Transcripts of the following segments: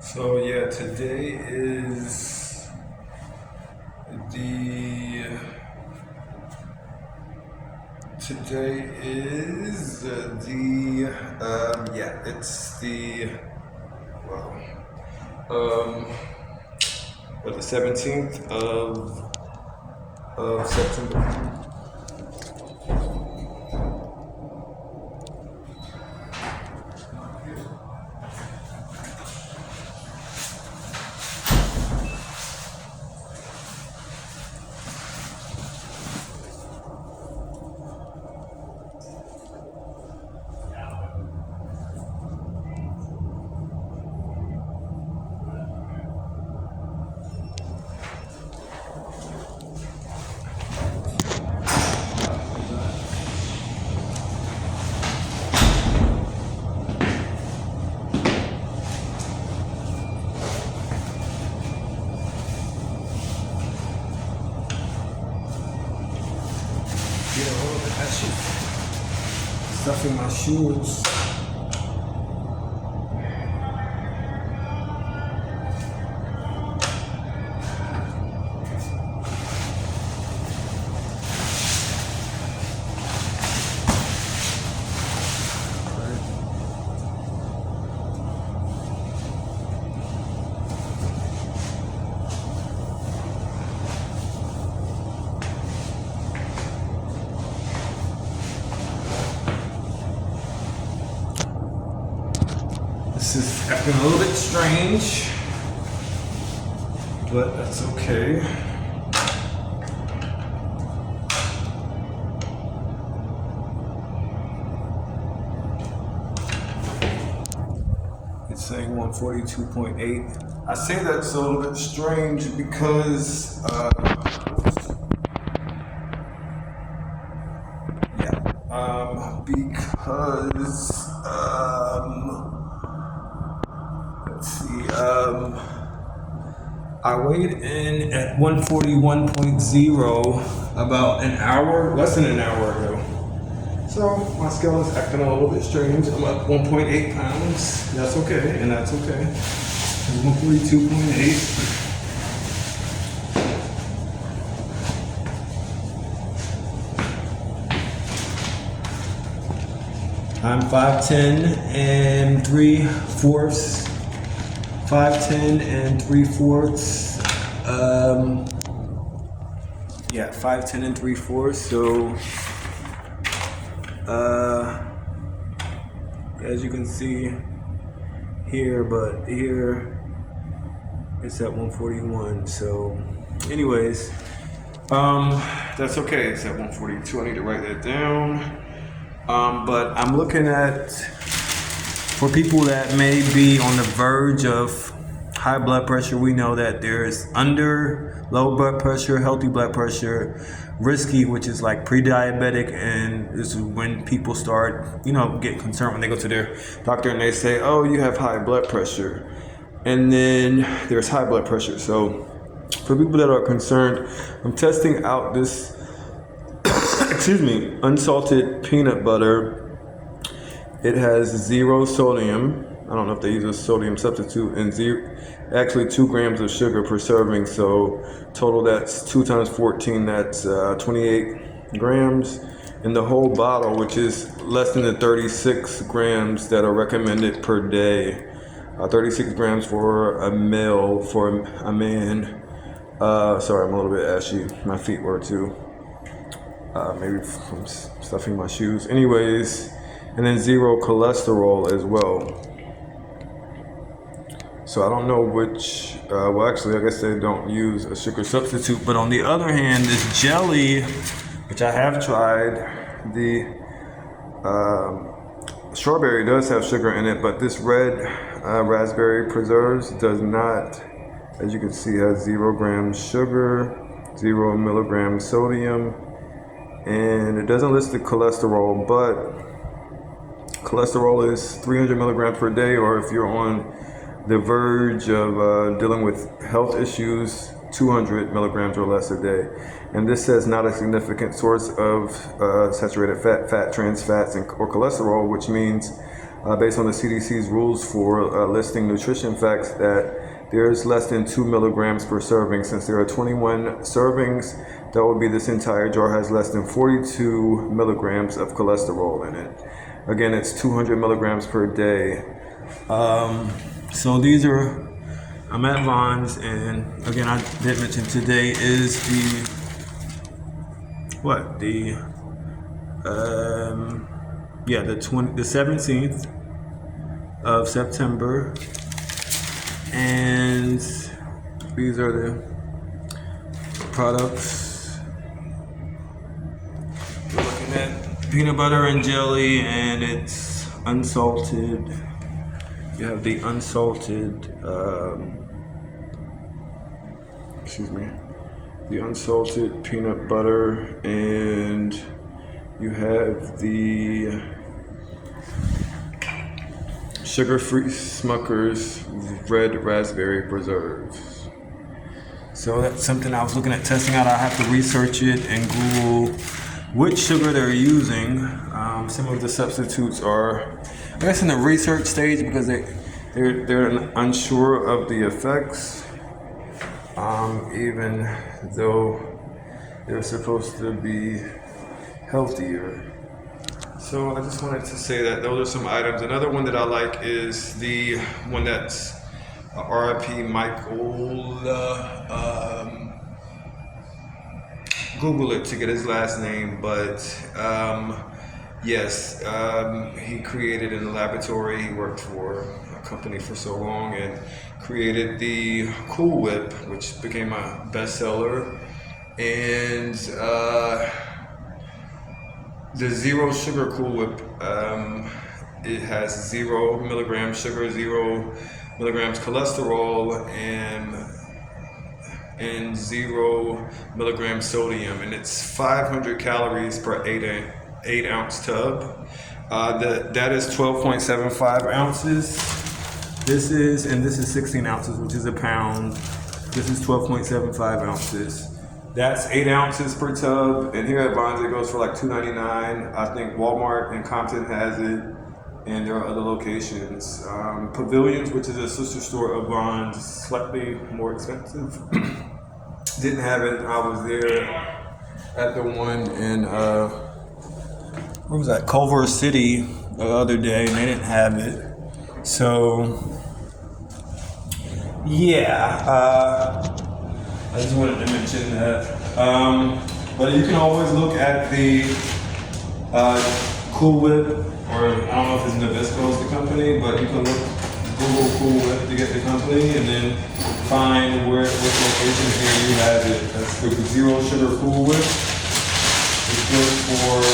So yeah, it's wow um the 17th of September. Stuffing my shoes. This is acting a little bit strange, but that's okay. It's saying 142.8. I say that's a little bit strange because let's see, I weighed in at 141.0 about less than an hour ago. So my scale is acting a little bit strange. I'm up 1.8 pounds. That's okay, and that's okay. It's 142.8. I'm 5'10 and 3/4. 5'10 and 3/4. 5'10 and 3/4. So, as you can see here, but here it's at 141. So, anyways, that's okay. It's at 142. I need to write that down. But I'm looking at, for people that may be on the verge of high blood pressure, we know that there's low blood pressure, healthy blood pressure, risky, which is like pre-diabetic, and this is when people start, get concerned when they go to their doctor and they say, oh, you have high blood pressure. And then there's high blood pressure. So for people that are concerned, I'm testing out this unsalted peanut butter. It has 0 sodium. I don't know if they use a sodium substitute, and 2 grams of sugar per serving. So total, that's 2 times 14. That's 28 grams. And the whole bottle, which is less than the 36 grams that are recommended per day. 36 grams for a male, for a man. Sorry, I'm a little bit ashy. My feet were too. Maybe from stuffing my shoes. Anyways, and then 0 cholesterol as well. So I don't know which, actually, I guess they don't use a sugar substitute. But on the other hand, this jelly, which I have tried, the strawberry does have sugar in it, but this red raspberry preserves does not. As you can see, it has 0 grams sugar, 0 milligrams sodium. And it doesn't list the cholesterol, but cholesterol is 300 milligrams per day, or if you're on the verge of dealing with health issues, 200 milligrams or less a day. And this says not a significant source of saturated fat, trans fats, or cholesterol, which means based on the CDC's rules for listing nutrition facts, that there's less than 2 milligrams per serving. Since there are 21 servings, that would be this entire jar has less than 42 milligrams of cholesterol in it. Again, it's 200 milligrams per day. So these are, I'm at Vons, and again, I did mention today is the 17th of September, and these are the products we're looking at. Peanut butter and jelly, and it's unsalted. You have the unsalted, the unsalted peanut butter, and you have the sugar-free Smuckers red raspberry preserves. So that's something I was looking at testing out. I have to research it and Google which sugar they're using. Some of the substitutes are, I guess, in the research stage because they're unsure of the effects, even though they're supposed to be healthier. So I just wanted to say that those are some items. Another one that I like is the one that's RIP Michael. Google it to get his last name, but yes, he created in the laboratory. He worked for a company for so long and created the Cool Whip, which became a bestseller, and the zero sugar Cool Whip. It has 0 milligrams sugar, 0 milligrams cholesterol, and 0 milligrams sodium, and it's 500 calories per 8 ounce tub. That is 12.75 ounces. This is 16 ounces, which is a pound. This is 12.75 ounces. That's 8 ounces per tub, and here at Vons it goes for like $2.99. I think Walmart and Compton has it, and there are other locations. Pavilions, which is a sister store of Vons, slightly more expensive. Didn't have it. I was there at the one in where was that? Culver City the other day, and they didn't have it. So yeah, I just wanted to mention that. But you can always look at the Cool Whip, or I don't know if it's Nabisco's the company, but you can Google Cool Whip to get the company, and then find which location here you have it. That's the zero sugar Cool Whip. It's good for,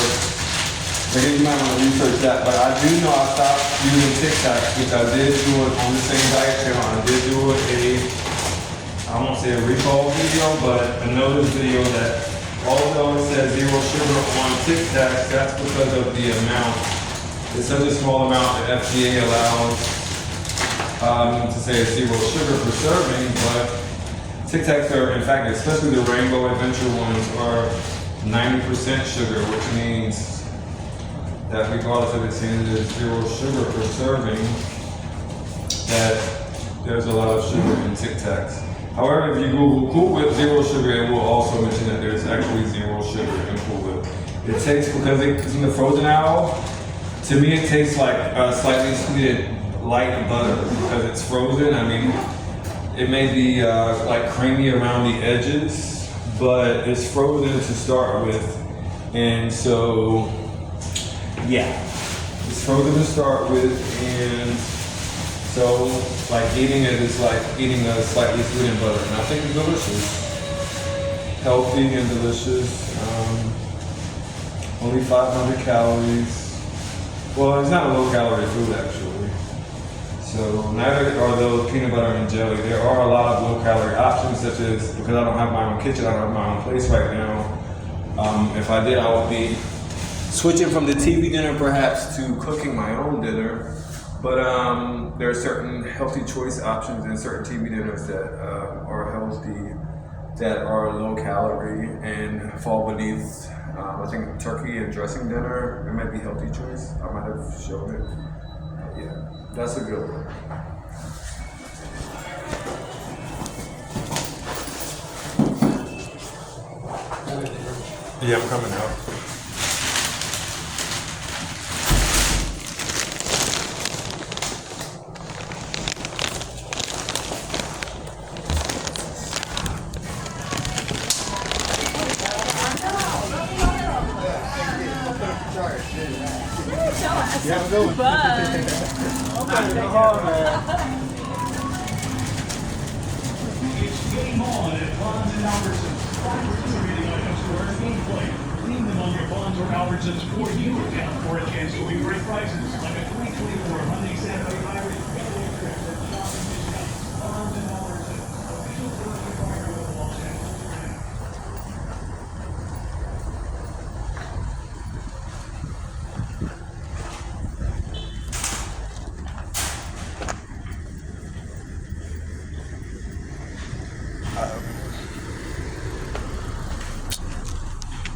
again, you might want to research that, but I do know I stopped using Tic Tacs, which I did do it on the same diet channel. I did do I won't say a recall video, but a notice video that although it says zero sugar on Tic Tacs, that's because of the amount. It's such a small amount that FDA allows to say it's 0 sugar per serving, but Tic Tacs are, in fact, especially the Rainbow Adventure ones, are 90% sugar, which means that regardless of it saying that it's 0 sugar per serving, that there's a lot of sugar in Tic Tacs. However, if you Google Cool Whip 0 sugar, it will also mention that there's actually 0 sugar in Cool Whip. It tastes, because it's in the frozen aisle, to me it tastes like slightly sweetened light butter because it's frozen. I mean, it may be like creamy around the edges, but it's frozen to start with, and so yeah, it's frozen to start with, and so like eating it is like eating a slightly sweetened butter, and I think it's delicious, healthy and delicious. Only 500 calories. Well, it's not a low calorie food actually. So neither are those peanut butter and jelly. There are a lot of low calorie options, such as, because I don't have my own kitchen, I don't have my own place right now. If I did, I would be switching from the TV dinner perhaps to cooking my own dinner. But there are certain healthy choice options and certain TV dinners that are healthy, that are low calorie and fall beneath. I think turkey and dressing dinner, it might be healthy choice. I might have shown it. That's a good one. Yeah, I'm coming out. Yeah, I'm going. It's game on at Bonds and Albertsons. Participating items to earn gameplay. Clean them on your Bonds or Albertsons for you account for a chance to win great prizes like a 2024 Hyundai Santa Fe Hybrid getaway trip or shopping discount. Bonds and Albertsons. Official service provider of Los Angeles Rams.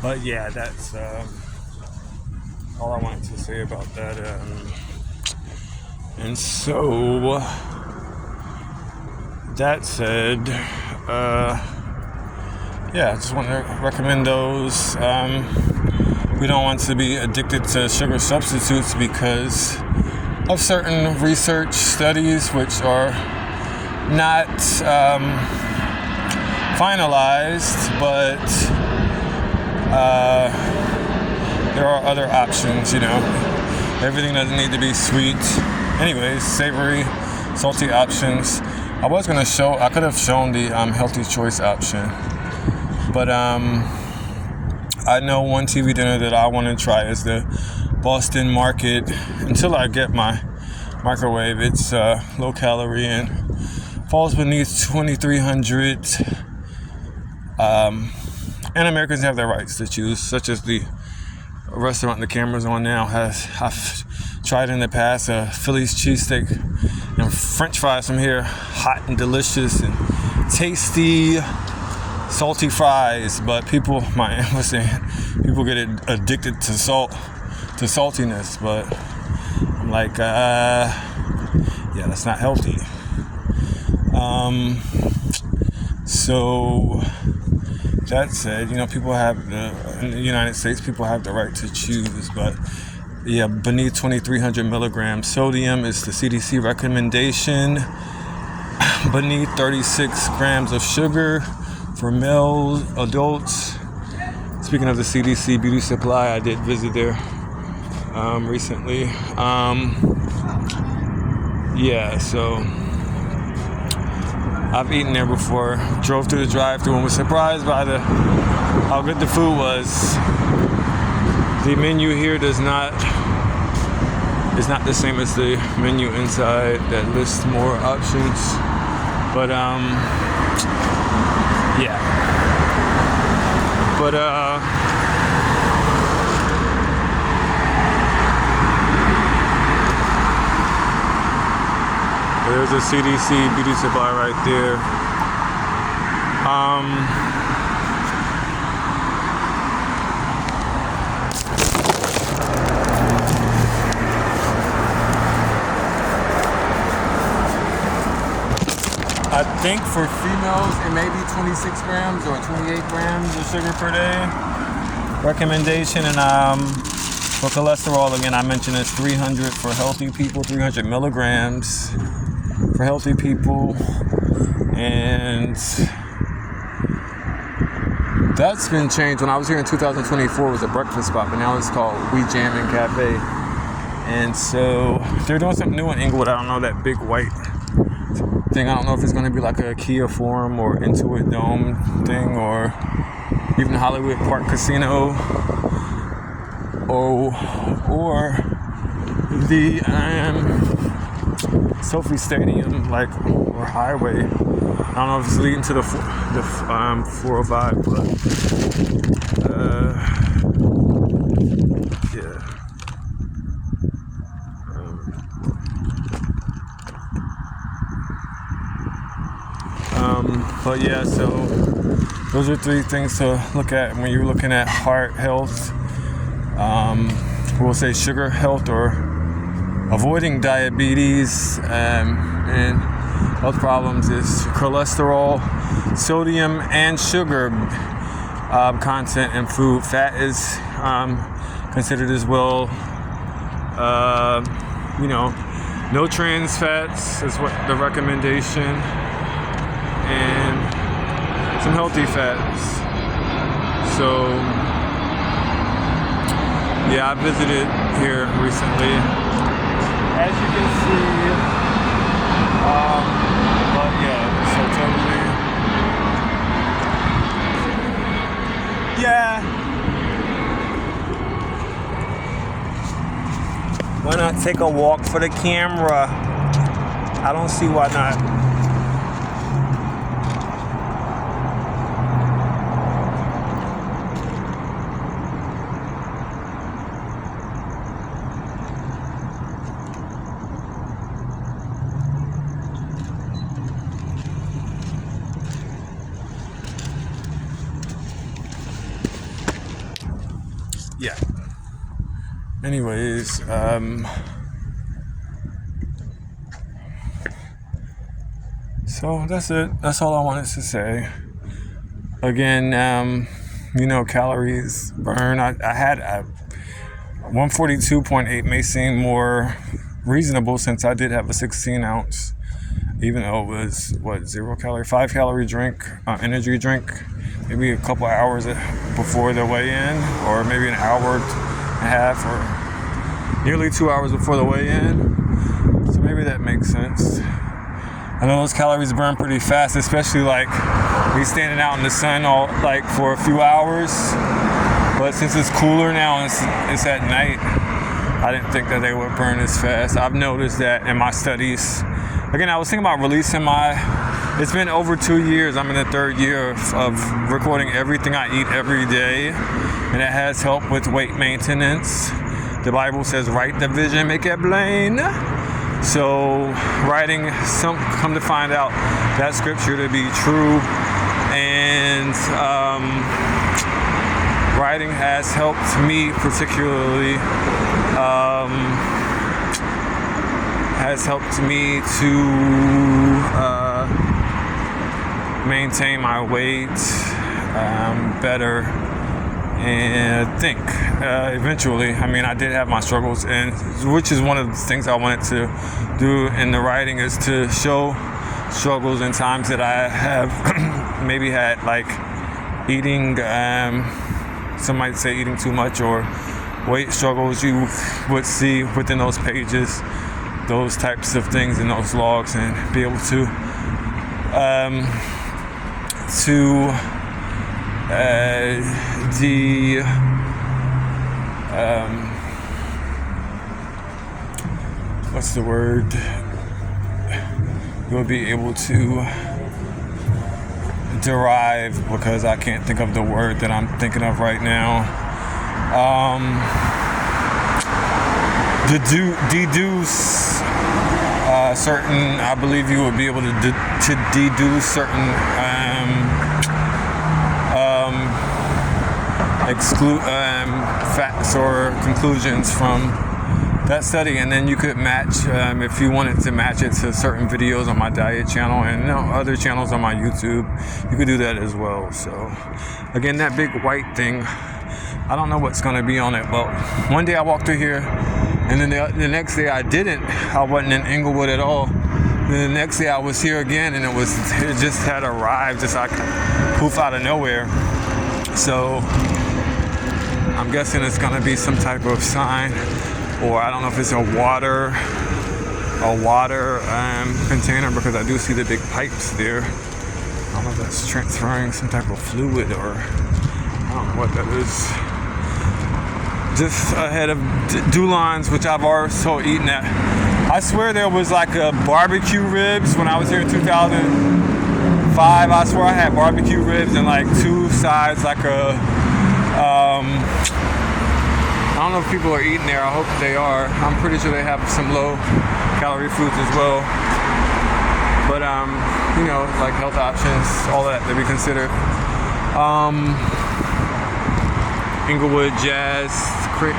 But yeah, that's all I wanted to say about that. And so, that said, yeah, I just want to recommend those. We don't want to be addicted to sugar substitutes because of certain research studies which are not finalized, but there are other options, you know. Everything doesn't need to be sweet. Anyways, savory, salty options. I could have shown the healthy choice option. But I know one TV dinner that I want to try is the Boston Market. Until I get my microwave, it's low calorie and falls beneath 2,300. And Americans have their rights to choose, such as the restaurant the camera's on now I've tried in the past a Philly's cheesesteak and French fries from here, hot and delicious and tasty, salty fries. But people get addicted to saltiness. But I'm like, yeah, that's not healthy. So. That said, you know, in the United States, people have the right to choose, but yeah, beneath 2,300 milligrams. Sodium is the CDC recommendation. Beneath 36 grams of sugar for male adults. Speaking of the CDC beauty supply, I did visit there recently. Yeah, so I've eaten there before, drove through the drive-thru and was surprised by how good the food was. The menu here is not the same as the menu inside that lists more options. But yeah. But there's a CDC beauty supply right there. I think for females it may be 26 grams or 28 grams of sugar per day recommendation, and for cholesterol, again, I mentioned it's 300 for healthy people, 300 milligrams for healthy people, and that's been changed. When I was here in 2024, it was a breakfast spot, but now it's called We Jam and Cafe, and so they're doing something new in Inglewood. I don't know, that big white thing. I don't know if it's going to be like a Kia Forum or Intuit Dome thing, or even Hollywood Park Casino, or the Sophie Stadium, like, or Highway. I don't know if it's leading to the 405, but yeah. But yeah, so those are three things to look at when you're looking at heart health. We'll say sugar health or avoiding diabetes and health problems is cholesterol, sodium, and sugar content in food. Fat is considered as well. No trans fats is what the recommendation, and some healthy fats. So yeah, I visited here recently, as you can see. But yeah, so totally. Yeah. Why not take a walk for the camera? I don't see why not. Yeah. Anyways, so that's it. That's all I wanted to say. Again, calories burn. I had 142.8 may seem more reasonable since I did have a 16 ounce, even though it was 0 calorie, 5 calorie drink, energy drink, maybe a couple hours before the weigh-in, or maybe an hour and a half, or nearly 2 hours before the weigh-in. So maybe that makes sense. I know those calories burn pretty fast, especially like me standing out in the sun for a few hours. But since it's cooler now and it's at night, I didn't think that they would burn as fast. I've noticed that in my studies. Again, I was thinking about releasing it's been over 2 years. I'm in the 3rd year of recording everything I eat every day, and it has helped with weight maintenance. The Bible says, write the vision, make it plain. So writing, come to find out that scripture to be true, and writing has helped me particularly, has helped me to maintain my weight better. And I think eventually, I did have my struggles, and which is one of the things I wanted to do in the writing, is to show struggles in times that I have maybe had, like eating, some might say eating too much, or weight struggles. You would see within those pages those types of things in those logs, and be able to what's the word? You'll be able to derive, because I can't think of the word that I'm thinking of right now. Deduce certain. I believe you would be able to deduce certain facts or conclusions from that study, and then you could match, if you wanted to match it to certain videos on my diet channel and other channels on my YouTube, you could do that as well. So again, that big white thing, I don't know what's going to be on it, but one day I walked through here, and then the next day I wasn't in Inglewood at all. Then the next day I was here again, and it just had arrived, just like poof out of nowhere. So I'm guessing it's going to be some type of sign, or I don't know if it's a water container, because I do see the big pipes there. I don't know if that's transferring some type of fluid, or I don't know what that is. Just ahead of Dulon's, which I've also eaten at. I swear there was like a barbecue ribs when I was here in 2005. I swear I had barbecue ribs and like two sides, like a I don't know if people are eating there. I hope they are. I'm pretty sure they have some low calorie foods as well. But like health options, all that to be considered. Inglewood Jazz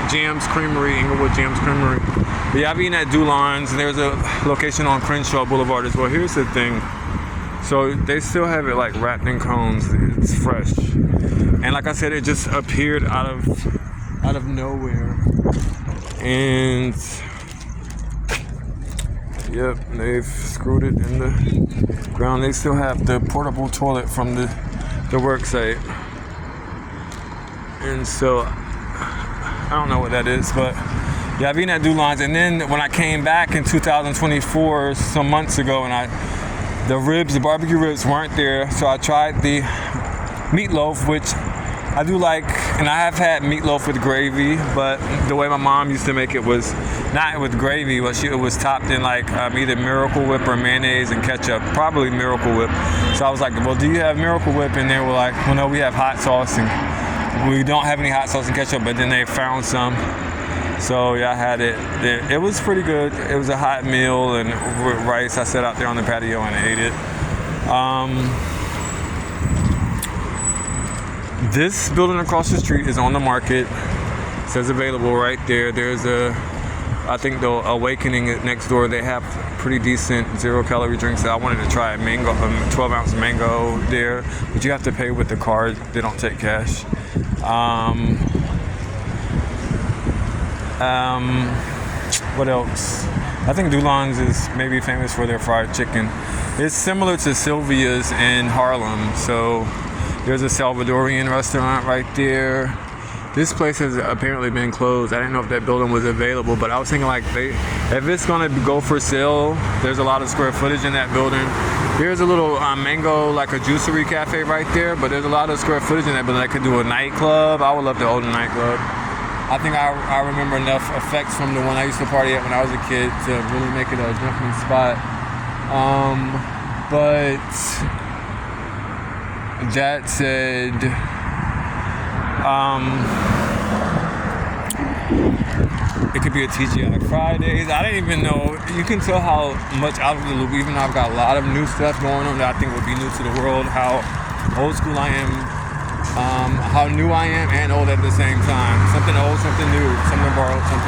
Jams Creamery, Inglewood Jams Creamery. But yeah, I've eaten at Dulon's, and there's a location on Crenshaw Boulevard as well. Here's the thing. So they still have it like wrapped in cones. It's fresh. And like I said, it just appeared out of nowhere. And yep, they've screwed it in the ground. They still have the portable toilet from the work site. And so I don't know what that is, but yeah, I've eaten at Dulon's. And then when I came back in 2024, some months ago, and the barbecue ribs weren't there, so I tried the meatloaf, which I do like, and I have had meatloaf with gravy, but the way my mom used to make it was not with gravy, but it was topped in like either Miracle Whip or mayonnaise and ketchup, probably Miracle Whip. So I was like, well, do you have Miracle Whip? And they were like, well, no, we have hot sauce, and we don't have any hot sauce and ketchup, but then they found some. So yeah, I had it. It was pretty good. It was a hot meal and with rice. I sat out there on the patio and ate it. This building across the street is on the market. It says available right there. There's I think the Awakening next door. They have pretty decent 0-calorie drinks that I wanted to try. 12-ounce mango there, but you have to pay with the card. They don't take cash. What else? I think Dulon's is maybe famous for their fried chicken. It's similar to Sylvia's in Harlem. So there's a Salvadorian restaurant right there. This place has apparently been closed. I didn't know if that building was available, but I was thinking like if it's gonna go for sale, there's a lot of square footage in that building. There's a little mango, like a juicery cafe right there, but there's a lot of square footage in that building. I could do a nightclub. I would love to own a nightclub. I think I remember enough effects from the one I used to party at when I was a kid to really make it a jumping spot. But that said, it could be a TGI Fridays. I didn't even know. You can tell how much out of the loop, even though I've got a lot of new stuff going on that I think would be new to the world, how old school I am. How new I am and old at the same time. Something old, something new, something borrowed, something